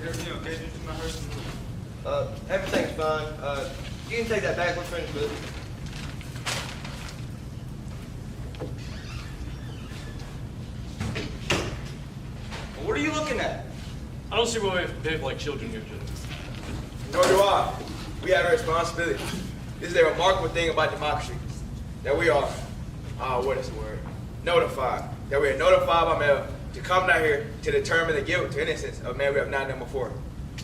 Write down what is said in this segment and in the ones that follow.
Everything okay? Did you not hurt? Everything's fine. You can take that back. We're finished with it. What are you looking at? I don't see why we have to behave like children here, gentlemen. Nor do I. We have a responsibility. This is a remarkable thing about democracy. That we are, what is the word? Notified. That we are notified by mail to come down here to determine the guilt to innocence of men we have not done before.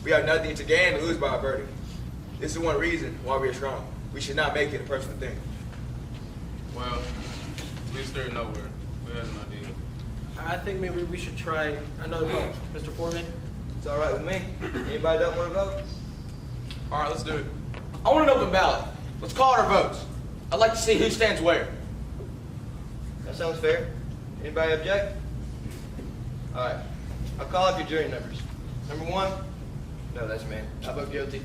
We have nothing to gain or lose by our verdict. This is one reason why we are strong. We should not make it a personal thing. Well, at least they're nowhere. We had an idea. I think maybe we should try another vote. Mr. Foreman? It's all right with me. Anybody don't want to vote? All right, let's do it. I want an open ballot. Let's call our votes. I'd like to see who stands where. That sounds fair. Anybody object? All right. I'll call up your jury numbers. Number 1? No, that's me. I vote guilty.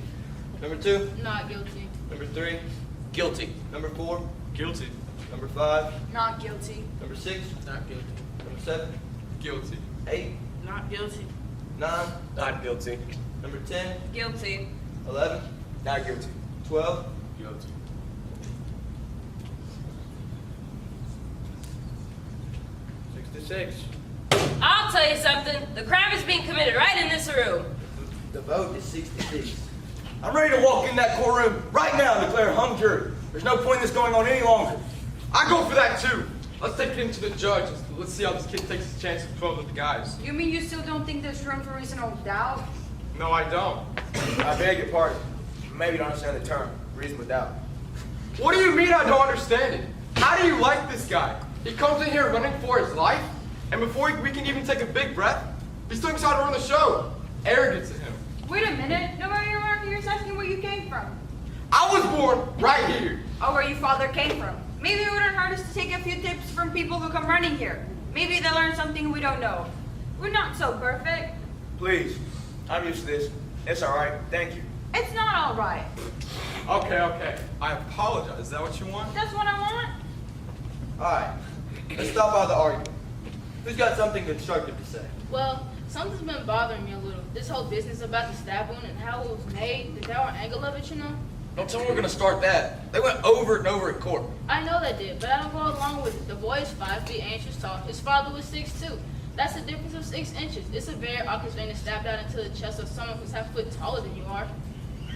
Number 2? Not guilty. Number 3? Guilty. Number 4? Guilty. Number 5? Not guilty. Number 6? Not guilty. Number 7? Guilty. 8? Not guilty. 9? Not guilty. Number 10? Guilty. 11? Not guilty. 12? Guilty. 66. I'll tell you something. The crime is being committed right in this room. The vote is 66. I'm ready to walk in that courtroom right now and declare hung jury. There's no point in this going on any longer. I go for that too. Let's take it to the judge. Let's see how this kid takes his chance with 12 of the guys. You mean you still don't think there's room for reasonable doubt? No, I don't. I beg your pardon. Maybe you don't understand the term, reasonable doubt. What do you mean I don't understand it? How do you like this guy? He comes in here running for his life, and before we can even take a big breath, he's still trying to run the show. Arrogance in him. Wait a minute. Nobody around here is asking where you came from. I was born right here. Or where your father came from. Maybe it wouldn't hurt us to take a few tips from people who come running here. Maybe they'll learn something we don't know. We're not so perfect. Please, I'm used to this. It's all right. Thank you. It's not all right. Okay. I apologize. Is that what you want? That's what I want. All right. Let's stop all the arguing. Who's got something constructive to say? Well, something's been bothering me a little. This whole business about the stab wound and how it was made, the dour angle of it, you know? Don't tell me we're gonna start that. They went over and over in court. I know they did, but I don't go along with it. The boy is 5 feet 8 inches tall. His father was 6'2". That's a difference of 6 inches. It's a very awkward thing to stab out into the chest of someone who's half a foot taller than you are.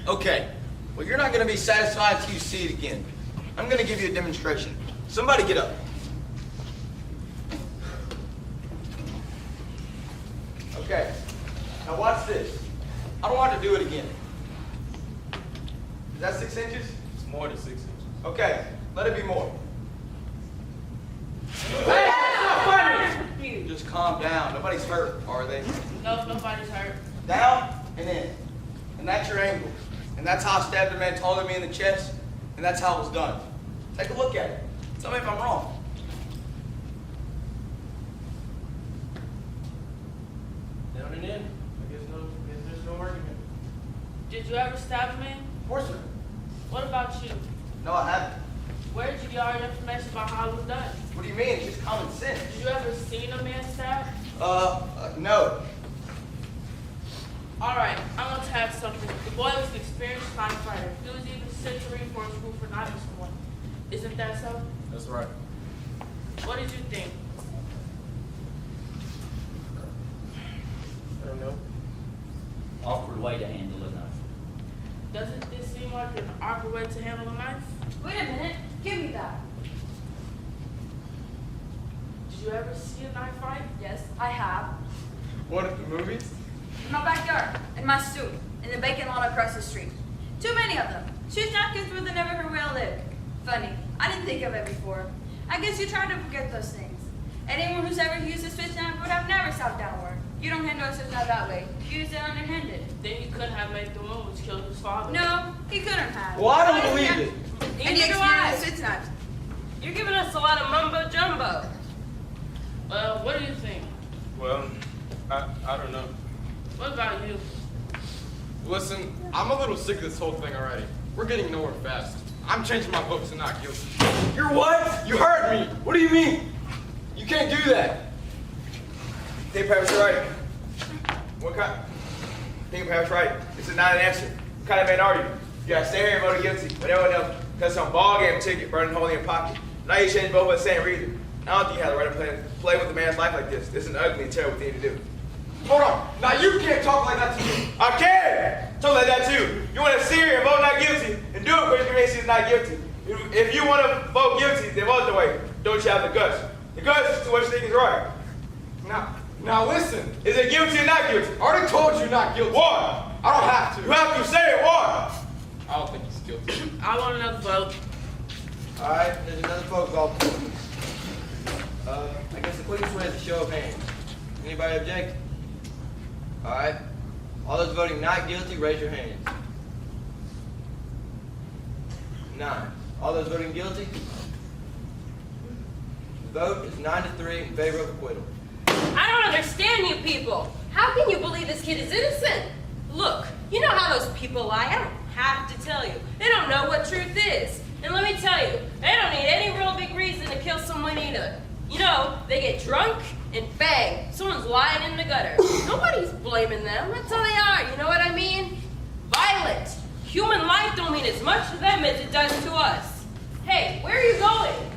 Okay. Well, you're not gonna be satisfied until you see it again. I'm gonna give you a demonstration. Somebody get up. Okay. Now watch this. I don't want to do it again. Is that 6 inches? It's more than 6 inches. Okay. Let it be more. Just calm down. Nobody's hurt, are they? No, nobody's hurt. Down and in. And that's your angle. And that's how I stabbed a man taller than me in the chest. And that's how it was done. Take a look at it. Tell me if I'm wrong. Down and in. I guess there's no argument. Did you ever stab a man? Of course not. What about you? No, I haven't. Where did you get all your information about how it was done? What do you mean? It's just common sense. Did you ever seen a man stabbed? No. All right, I'm gonna tell you something. The boy was an experienced knife fighter. He was even sent to reinforce school for knifing someone. Isn't that so? That's right. What did you think? I don't know. Awkward way to handle a knife. Doesn't this seem like an awkward way to handle a knife? Wait a minute. Give me that. Did you ever see a knife fight? Yes, I have. What, at the movies? In my backyard, in my stoop, in the vacant lot across the street. Too many of them. Shoot napkins where they never heard where I lived. Funny, I didn't think of it before. I guess you try to forget those things. Anyone who's ever used a switch knife would have never stopped downward. You don't handle a switch knife that way. You use it underhanded. Then he couldn't have made the move which killed his father. No, he couldn't have. Well, I don't believe it. And neither do I. Switch knives. You're giving us a lot of mumbo jumbo. What do you think? Well, I don't know. What about you? Listen, I'm a little sick of this whole thing already. We're getting nowhere fast. I'm changing my vote to not guilty. You're what? You heard me. What do you mean? You can't do that. They perhaps right. What kind? think perhaps right. This is not an answer. What kind of man are you? You gotta stay here and vote guilty, but everyone else got some ball game ticket burning a hole in your pocket. Now you shouldn't vote for the same reason. I don't think you have the right to play with a man's life like this. This is an ugly and terrible thing to do. Hold on. Now you can't talk like that to me. I can! Talk like that too. You want to sit here and vote not guilty and do it because you may see it's not guilty. If you want to vote guilty, then vote the way. Don't you have the guts? The guts to what you think is right. Now listen. Is it guilty or not guilty? I already told you not guilty. Why? I don't have to. You have to say it. Why? I don't think he's guilty. I want another vote. All right, there's another vote call. I guess the quickest way is a show of hands. Anybody object? All right. All those voting not guilty, raise your hands. 9. All those voting guilty? The vote is 9-3 in favor of acquittal. I don't understand you people. How can you believe this kid is innocent? Look, you know how those people lie. I don't have to tell you. They don't know what truth is. And let me tell you, they don't need any real big reason to kill someone either. You know, they get drunk and bang, someone's lying in the gutter. Nobody's blaming them. That's how they are. You know what I mean? Violent. Human life don't mean as much to them as it does to us. Hey, where are you going?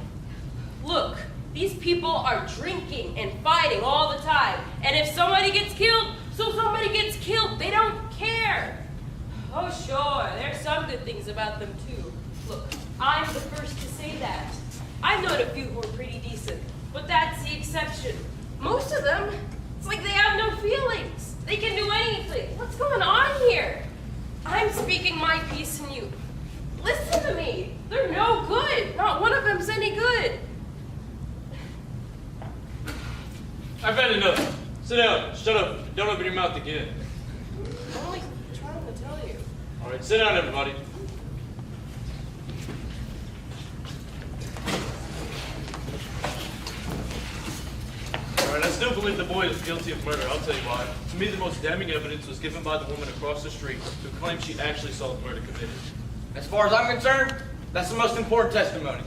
Look, these people are drinking and fighting all the time. And if somebody gets killed, so somebody gets killed. They don't care. Oh, sure, there's some good things about them, too. Look, I'm the first to say that. I've known a few who are pretty decent, but that's the exception. Most of them, it's like they have no feelings. They can do anything. What's going on here? I'm speaking my piece and you. Listen to me. They're no good. Not one of them's any good. I've had enough. Sit down. Shut up. Don't open your mouth again. I'm only trying to tell you. All right, sit down, everybody. All right, I still believe the boy is guilty of murder. I'll tell you why. To me, the most damning evidence was given by the woman across the street who claimed she actually saw the murder committed. As far as I'm concerned, that's the most important testimony.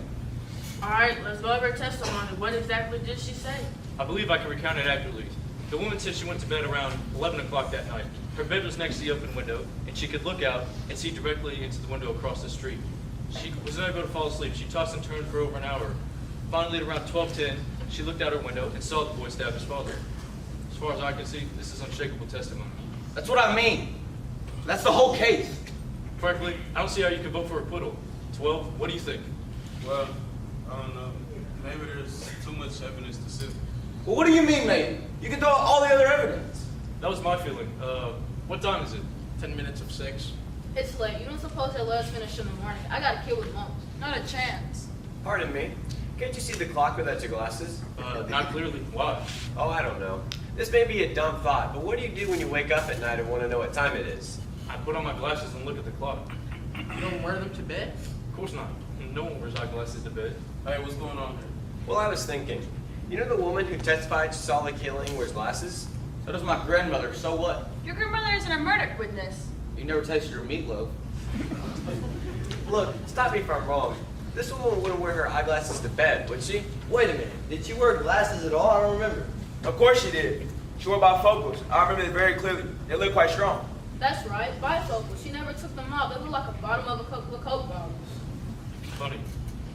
All right, let's go over her testimony. What exactly did she say? I believe I can recount it accurately. The woman said she went to bed around 11 o'clock that night. Her bed was next to the open window, and she could look out and see directly into the window across the street. She was unable to fall asleep. She tossed and turned for over an hour. Finally, at around 12:10, she looked out her window and saw the boy stab his father. As far as I can see, this is unshakable testimony. That's what I mean. That's the whole case. Frankly, I don't see how you can vote for acquittal. 12, what do you think? Well, I don't know. Maybe there's too much evidence to sit. Well, what do you mean, maybe? You can throw out all the other evidence. That was my feeling. What time is it? 10 minutes of 6. It's late. You don't suppose that let us finish in the morning. I got a kid with mumps. Not a chance. Pardon me. Can't you see the clock without your glasses? Not clearly. Why? Oh, I don't know. This may be a dumb thought, but what do you do when you wake up at night and want to know what time it is? I put on my glasses and look at the clock. You don't wear them to bed? Of course not. No one wears eyeglasses to bed. Hey, what's going on here? Well, I was thinking, you know the woman who testified she saw the killing wears glasses? So does my grandmother. So what? Your grandmother isn't a murder witness. You never tasted her meatloaf. Look, stop me if I'm wrong. This woman wouldn't wear her eyeglasses to bed, would she? Wait a minute. Did she wear glasses at all? I don't remember. Of course she did. She wore bifocals. I remember it very clearly. They look quite strong. That's right, bifocals. She never took them off. They look like a bottom of a couple of Coke bottles. Funny.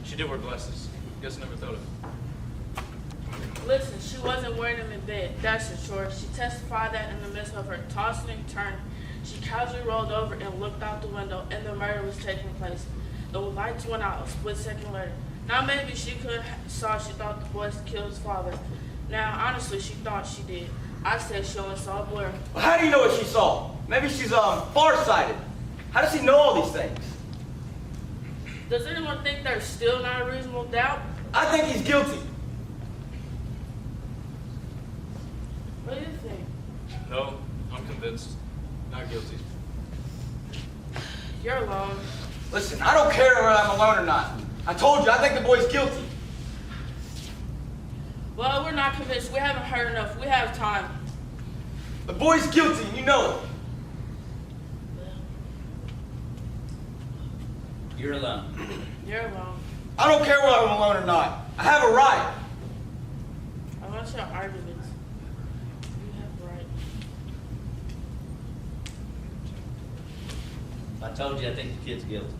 She did wear glasses. Guess I never thought of it. Listen, she wasn't wearing them in bed. That's for sure. She testified that in the midst of her tossing and turning, she casually rolled over and looked out the window, and the murder was taking place. The lights went out a split second later. Now maybe she she thought the boy killed his father. Now honestly, she thought she did. I said she only saw a blur. Well, how do you know what she saw? Maybe she's farsighted. How does she know all these things? Does anyone think there's still not a reasonable doubt? I think he's guilty. What do you think? No, I'm convinced. Not guilty. You're alone. Listen, I don't care whether I'm alone or not. I told you, I think the boy's guilty. Well, we're not convinced. We haven't heard enough. We have time. The boy's guilty, and you know it. You're alone. You're alone. I don't care whether I'm alone or not. I have a right. I want your arguments. You have a right. I told you I think the kid's guilty.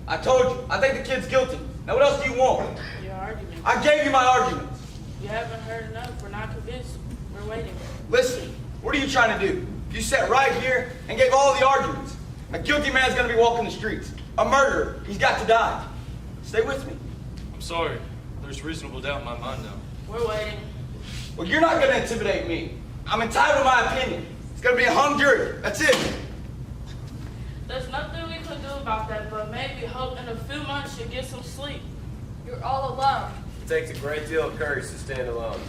I told you, I think the kid's guilty. Now what else do you want? Your argument. I gave you my arguments. You haven't heard enough. We're not convinced. We're waiting. Listen, what are you trying to do? You sat right here and gave all the arguments. A guilty man's gonna be walking the streets. A murderer, he's got to die. Stay with me. I'm sorry. There's reasonable doubt in my mind now. We're waiting. Well, you're not gonna intimidate me. I'm entitled to my opinion. It's gonna be a hung jury. That's it. There's nothing we can do about that, but maybe hope in a few months you'll get some sleep. You're all alone. It takes a great deal of courage to stand alone.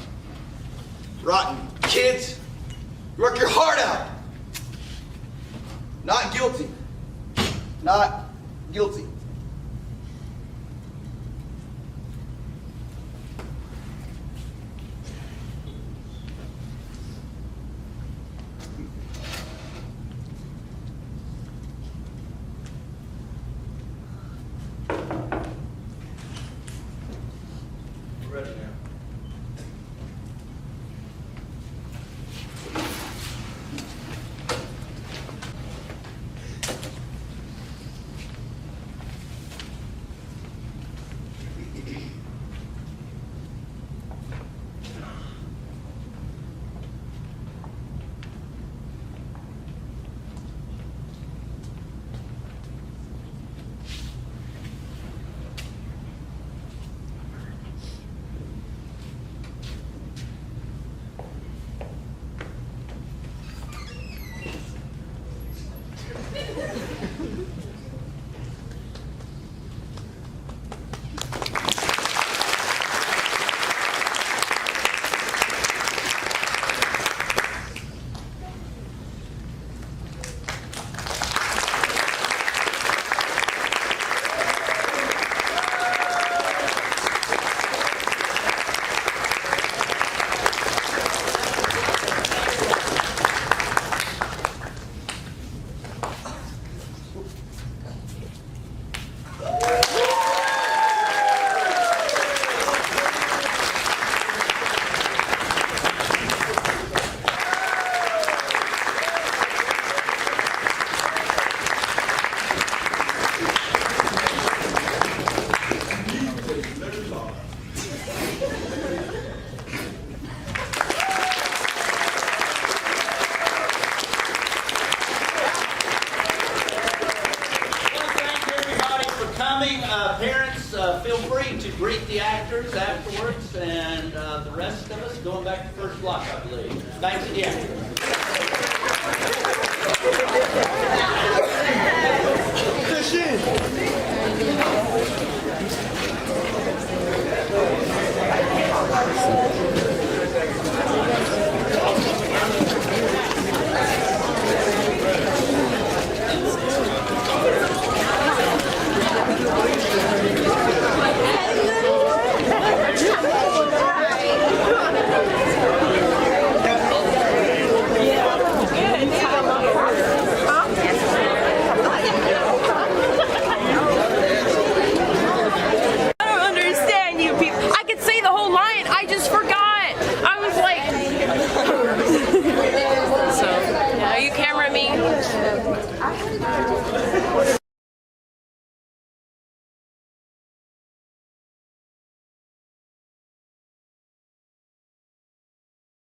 Rotten kids. You work your heart out. Not guilty. Not guilty. We're ready now. Parents, feel free to greet the actors afterwards, and the rest of us going back to first block, I believe. Thanks again.